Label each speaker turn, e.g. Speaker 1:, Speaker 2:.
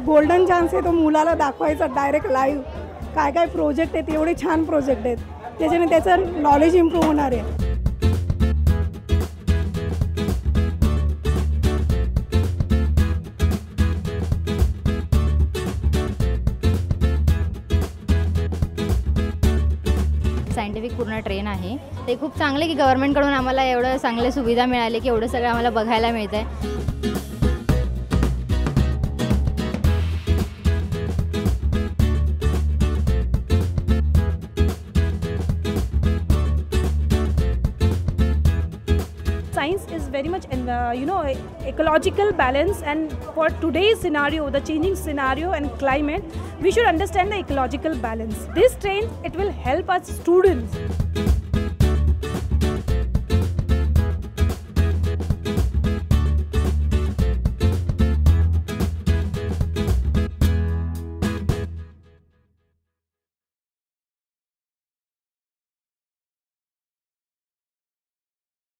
Speaker 1: Golden chance आहे तो मुलाला दाखवायचा डायरेक्ट लाईव्ह. काय काय प्रोजेक्ट आहेत, एवढे छान प्रोजेक्ट आहेत, त्याच्याने त्याचं नॉलेज इम्प्रूव्ह होणार आहे.
Speaker 2: सायंटिफिक पूर्ण ट्रेन आहे. ते खूप चांगले की गव्हर्नमेंटकडून आम्हाला एवढं चांगले सुविधा मिळाली की एवढं सगळं आम्हाला बघायला मिळतं आहे.
Speaker 3: Science is very much ecological balance, and for today's scenario, the changing scenario and climate, we should understand the ecological balance. This train, it will help us students.